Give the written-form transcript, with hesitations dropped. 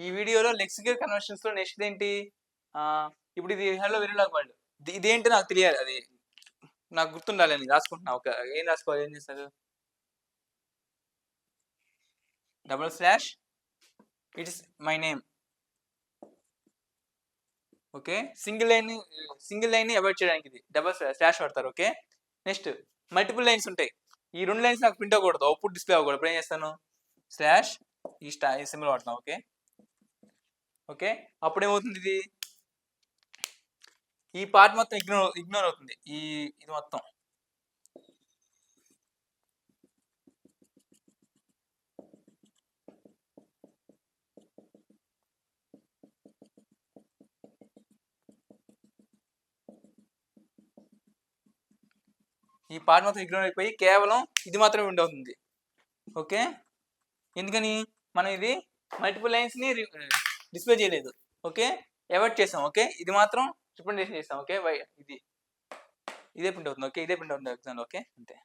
ఈ వీడియోలో lexical conversions లో నెక్స్ట్ ఏంటి, ఇప్పుడు ఇది హలో వెరీ వరల్డ్, ఇదేంటి నాకు తెలియాలి, అది నాకు గుర్తుండాలి అని రాసుకుంటున్నా. ఒక ఏం రాసుకోవాలి, ఏం చేస్తారు, double slash it's my name. Okay, single line avoid చేయడానికి ఇది డబుల్ స్లాష్ వాడతారు. ఓకే, నెక్స్ట్ మల్టిపుల్ లైన్స్ ఉంటాయి. ఈ 2 లైన్స్ నాకు ప్రింట్ అవ్వకూడదు, అవుట్పుట్ డిస్ప్లే అవ్వకూడదు. ఇప్పుడు ఏం చేస్తాను, స్లాష్ ఈ సింబల్ వాడుతున్నాను. ఓకే ఓకే, అప్పుడు ఏమవుతుంది, ఈ పార్ట్ మొత్తం ఇగ్నోర్ అవుతుంది, ఇది మొత్తం. ఈ పార్ట్ మొత్తం ఇగ్నోర్ అయిపోయి కేవలం ఇది మాత్రమే విండ్ అవుతుంది. ఓకే, ఎందుకని మనం ఇది మల్టిపుల్ లైన్స్ని డిస్ప్లే చేయలేదు. ఓకే, అవాయిడ్ చేసాం. ఓకే, ఇది మాత్రం రిప్రజెంటేషన్ చేస్తాం. ఓకే, ఇదే ప్రింట్ అవుతుంది. ఓకే, ఇదే ప్రింట్ అవుతుంది ఎగ్జామ్. ఓకే, అంతే.